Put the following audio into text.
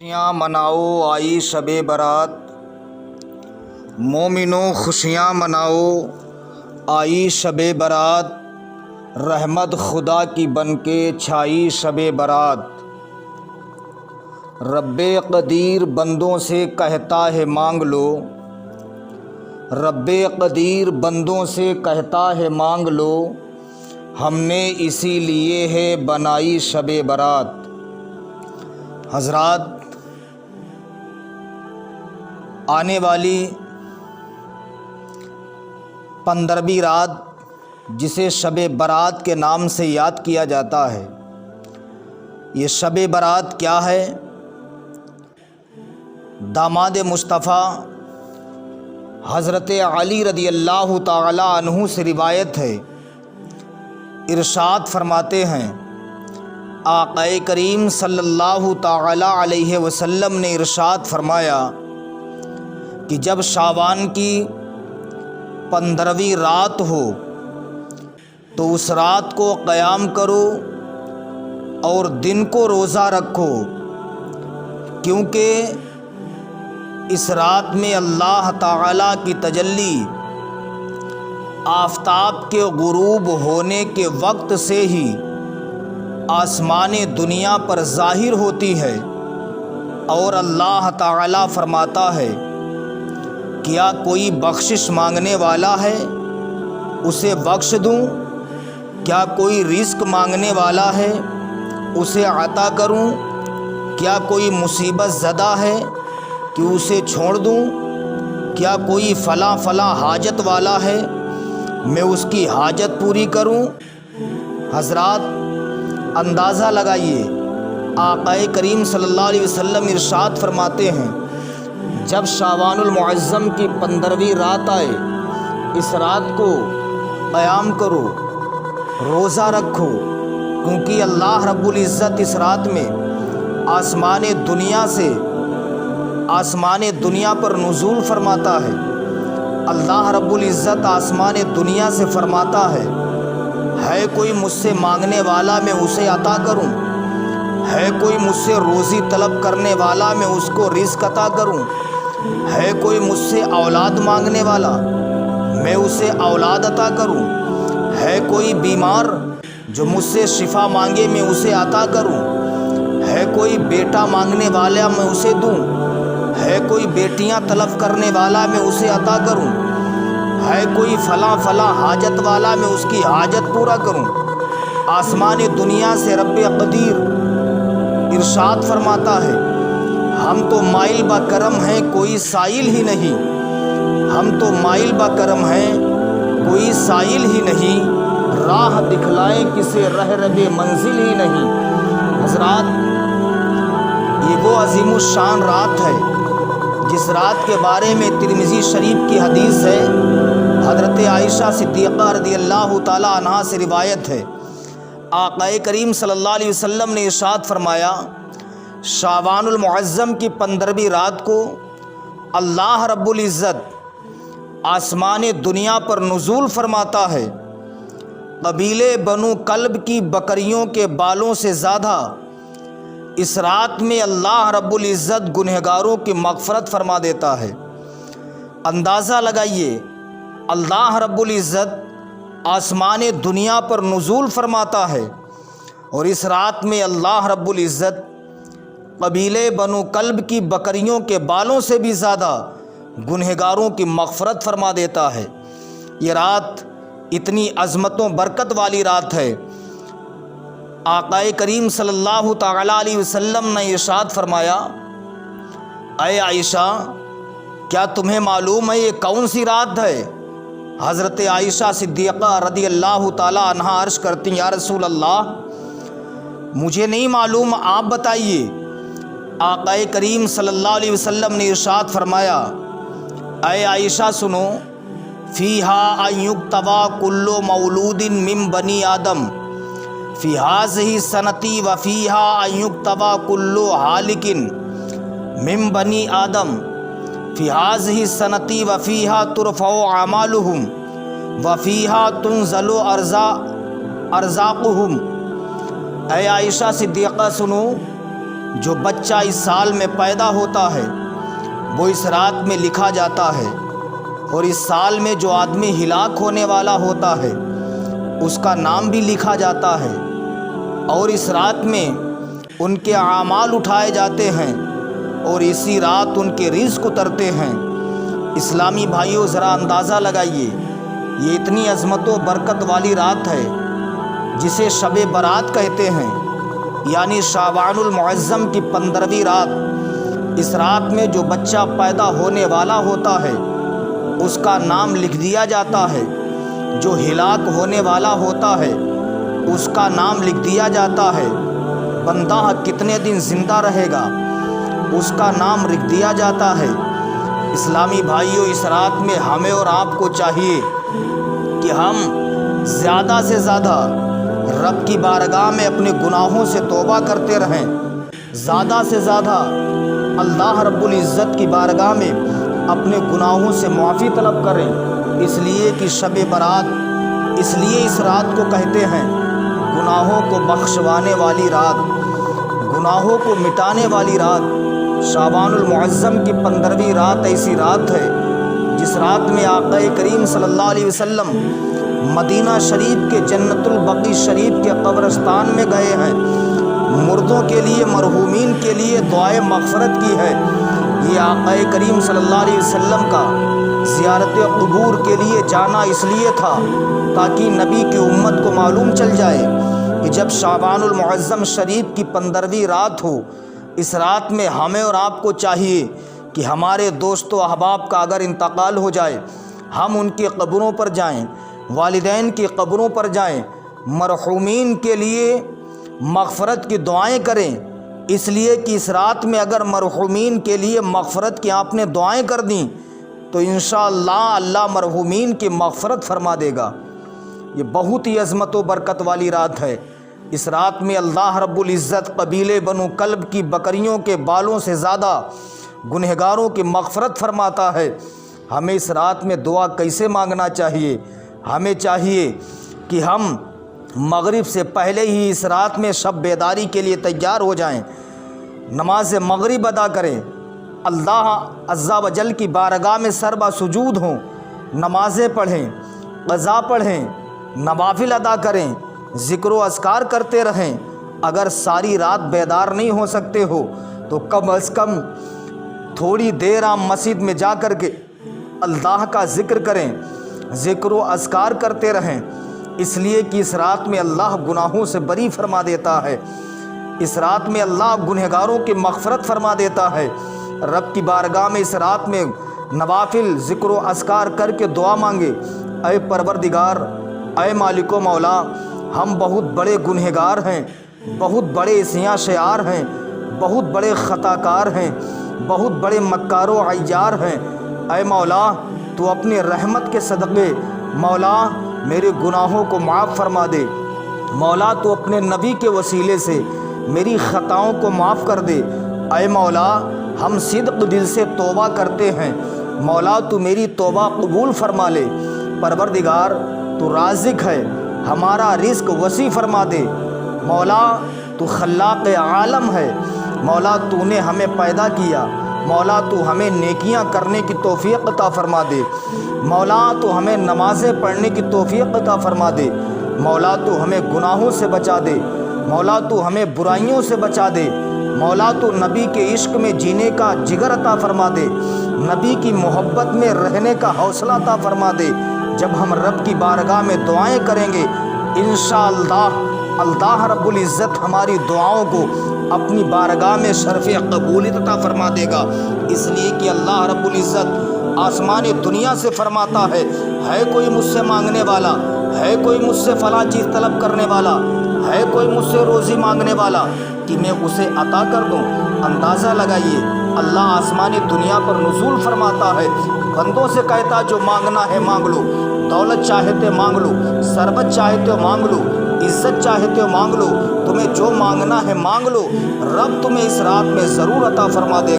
خوشیاں مناؤ آئی شب برات، مومنوں خوشیاں مناؤ آئی شب برات، رحمت خدا کی بن کے چھائی شب برات۔ رب قدیر بندوں سے کہتا ہے مانگ لو، رب قدیر بندوں سے کہتا ہے مانگ لو، ہم نے اسی لیے ہے بنائی شب برات۔ حضرات، آنے والی 15ویں رات جسے شب برات کے نام سے یاد کیا جاتا ہے، یہ شب برات کیا ہے؟ داماد مصطفیٰ حضرت علی رضی اللہ تعالی عنہ سے روایت ہے، ارشاد فرماتے ہیں، آقا کریم صلی اللہ تعالی علیہ وسلم نے ارشاد فرمایا کہ جب شعبان کی 15ویں رات ہو تو اس رات کو قیام کرو اور دن کو روزہ رکھو، کیونکہ اس رات میں اللہ تعالیٰ کی تجلی آفتاب کے غروب ہونے کے وقت سے ہی آسمان دنیا پر ظاہر ہوتی ہے، اور اللہ تعالیٰ فرماتا ہے، کیا کوئی بخشش مانگنے والا ہے اسے بخش دوں؟ کیا کوئی رزق مانگنے والا ہے اسے عطا کروں؟ کیا کوئی مصیبت زدہ ہے کہ اسے چھوڑ دوں؟ کیا کوئی فلاں حاجت والا ہے میں اس کی حاجت پوری کروں؟ حضرات، اندازہ لگائیے، آقا کریم صلی اللہ علیہ وسلم ارشاد فرماتے ہیں، جب شعبان المعظم کی 15ویں رات آئے، اس رات کو قیام کرو، روزہ رکھو، کیونکہ اللہ رب العزت اس رات میں آسمان دنیا پر نزول فرماتا ہے۔ اللہ رب العزت آسمان دنیا سے فرماتا ہے کوئی مجھ سے مانگنے والا میں اسے عطا کروں؟ ہے کوئی مجھ سے روزی طلب کرنے والا میں اس کو رزق عطا کروں؟ ہے کوئی مجھ سے اولاد مانگنے والا میں اسے اولاد عطا کروں؟ ہے کوئی بیمار جو مجھ سے شفا مانگے میں اسے عطا کروں؟ ہے کوئی بیٹا مانگنے والا میں اسے دوں؟ ہے کوئی بیٹیاں طلب کرنے والا میں اسے عطا کروں؟ ہے کوئی فلاں حاجت والا میں اس کی حاجت پورا کروں؟ آسمان دنیا سے رب قدیر ارشاد فرماتا ہے، ہم تو مائل با کرم ہیں کوئی سائل ہی نہیں، ہم تو مائل با کرم ہیں کوئی سائل ہی نہیں، راہ دکھلائیں کسے رہ ربے منزل ہی نہیں۔ حضرات، یہ وہ عظیم الشان رات ہے جس رات کے بارے میں ترمذی شریف کی حدیث ہے، حضرت عائشہ صدیقہ رضی اللہ تعالی عنہا سے روایت ہے، آقا کریم صلی اللہ علیہ وسلم نے ارشاد فرمایا، شعبان المعظم کی 15ویں رات کو اللہ رب العزت آسمان دنیا پر نزول فرماتا ہے، قبیلے بنو کلب کی بکریوں کے بالوں سے زیادہ اس رات میں اللہ رب العزت گنہگاروں کی مغفرت فرما دیتا ہے۔ اندازہ لگائیے، اللہ رب العزت آسمان دنیا پر نزول فرماتا ہے اور اس رات میں اللہ رب العزت قبیلے بنو کلب کی بکریوں کے بالوں سے بھی زیادہ گنہگاروں کی مغفرت فرما دیتا ہے۔ یہ رات اتنی عظمت و برکت والی رات ہے، آقا کریم صلی اللہ تعالی علیہ وسلم نے ارشاد فرمایا، اے عائشہ، کیا تمہیں معلوم ہے یہ کون سی رات ہے؟ حضرت عائشہ صدیقہ رضی اللہ تعالی عنہا عرض کرتی ہیں، یا رسول اللہ، مجھے نہیں معلوم، آپ بتائیے۔ آقا کریم صلی اللہ علیہ وسلم نے ارشاد فرمایا، اے عائشہ سنو، فیہا ان یکتبا کل مولود من بنی آدم فی ہذہ سنتی وفیہا ان یکتبا کل ہالک من بنی آدم فی ہذہ سنتی وفیہا ترفع اعمالہم وفیہا تنزل ارزاقہم۔ اے عائشہ صدیقہ سنو، جو بچہ اس سال میں پیدا ہوتا ہے وہ اس رات میں لکھا جاتا ہے، اور اس سال میں جو آدمی ہلاک ہونے والا ہوتا ہے اس کا نام بھی لکھا جاتا ہے، اور اس رات میں ان کے اعمال اٹھائے جاتے ہیں، اور اسی رات ان کے رزق اترتے ہیں۔ اسلامی بھائیوں، ذرا اندازہ لگائیے، یہ اتنی عظمت و برکت والی رات ہے جسے شب برات کہتے ہیں، یعنی شعبان المعظم کی 15ویں رات۔ اس رات میں جو بچہ پیدا ہونے والا ہوتا ہے اس کا نام لکھ دیا جاتا ہے، جو ہلاک ہونے والا ہوتا ہے اس کا نام لکھ دیا جاتا ہے، بندہ کتنے دن زندہ رہے گا اس کا نام لکھ دیا جاتا ہے۔ اسلامی بھائیوں، اس رات میں ہمیں اور آپ کو چاہیے کہ ہم زیادہ سے زیادہ رب کی بارگاہ میں اپنے گناہوں سے توبہ کرتے رہیں، زیادہ سے زیادہ اللہ رب العزت کی بارگاہ میں اپنے گناہوں سے معافی طلب کریں، اس لیے کہ شب برات اس لیے اس رات کو کہتے ہیں گناہوں کو بخشوانے والی رات، گناہوں کو مٹانے والی رات۔ شعبان المعظم کی 15ویں رات ایسی رات ہے جس رات میں آقا کریم صلی اللہ علیہ وسلم مدینہ شریف کے جنت البقیع شریف کے قبرستان میں گئے ہیں، مردوں کے لیے، مرحومین کے لیے دعائے مغفرت کی ہے۔ یہ آقا کریم صلی اللہ علیہ وسلم کا زیارت قبور کے لیے جانا اس لیے تھا تاکہ نبی کی امت کو معلوم چل جائے کہ جب شعبان المعظم شریف کی 15ویں رات ہو، اس رات میں ہمیں اور آپ کو چاہیے کہ ہمارے دوست و احباب کا اگر انتقال ہو جائے ہم ان کی قبروں پر جائیں، والدین کی قبروں پر جائیں، مرحومین کے لیے مغفرت کی دعائیں کریں، اس لیے کہ اس رات میں اگر مرحومین کے لیے مغفرت کی آپ نے دعائیں کر دیں تو انشاءاللہ اللہ مرحومین کی مغفرت فرما دے گا۔ یہ بہت ہی عظمت و برکت والی رات ہے۔ اس رات میں اللہ رب العزت قبیلے بنو کلب کی بکریوں کے بالوں سے زیادہ گنہگاروں کی مغفرت فرماتا ہے۔ ہمیں اس رات میں دعا کیسے مانگنا چاہیے؟ ہمیں چاہیے کہ ہم مغرب سے پہلے ہی اس رات میں شب بیداری کے لیے تیار ہو جائیں، نماز مغرب ادا کریں، اللہ عز و جل کی بارگاہ میں سربا سجود ہوں، نمازیں پڑھیں، قضا پڑھیں، نوافل ادا کریں، ذکر و اذکار کرتے رہیں۔ اگر ساری رات بیدار نہیں ہو سکتے ہو تو کم از کم تھوڑی دیر آپ مسجد میں جا کر کے اللہ کا ذکر کریں، ذکر و اذکار کرتے رہیں، اس لیے کہ اس رات میں اللہ گناہوں سے بری فرما دیتا ہے، اس رات میں اللہ گنہگاروں کی مغفرت فرما دیتا ہے۔ رب کی بارگاہ میں اس رات میں نوافل ذکر و اذکار کر کے دعا مانگے، اے پروردگار، اے مالک و مولا، ہم بہت بڑے گنہگار ہیں، بہت بڑے عصیاں شعار ہیں، بہت بڑے خطا کار ہیں، بہت بڑے مکار و عیار ہیں۔ اے مولا، تو اپنی رحمت کے صدقے مولا میرے گناہوں کو معاف فرما دے، مولا تو اپنے نبی کے وسیلے سے میری خطاؤں کو معاف کر دے۔ اے مولا، ہم صدق دل سے توبہ کرتے ہیں، مولا تو میری توبہ قبول فرما لے۔ پروردگار تو رازق ہے، ہمارا رزق وسیع فرما دے، مولا تو خلاق عالم ہے، مولا تو نے ہمیں پیدا کیا، مولا تو ہمیں نیکیاں کرنے کی توفیق عطا فرما دے، مولا تو ہمیں نمازیں پڑھنے کی توفیق عطا فرما دے، مولا تو ہمیں گناہوں سے بچا دے، مولا تو ہمیں برائیوں سے بچا دے، مولا تو نبی کے عشق میں جینے کا جگر عطا فرما دے، نبی کی محبت میں رہنے کا حوصلہ عطا فرما دے۔ جب ہم رب کی بارگاہ میں دعائیں کریں گے انشاءاللہ اللہ رب العزت ہماری دعاؤں کو اپنی بارگاہ میں شرف قبولیت عطا فرما دے گا، اس لیے کہ اللہ رب العزت آسمان دنیا سے فرماتا ہے کوئی مجھ سے مانگنے والا، ہے کوئی مجھ سے فلاں چیز طلب کرنے والا، ہے کوئی مجھ سے روزی مانگنے والا کہ میں اسے عطا کر دوں۔ اندازہ لگائیے، اللہ آسمان دنیا پر نزول فرماتا ہے، بندوں سے کہتا جو مانگنا ہے مانگ لو، دولت چاہتے مانگ لو، ثروت چاہتے ہو مانگ لو، عزت چاہتے ہو مانگ لو، تمہیں جو مانگنا ہے مانگ لو، رب تمہیں اس رات میں ضرور عطا فرما دے گا۔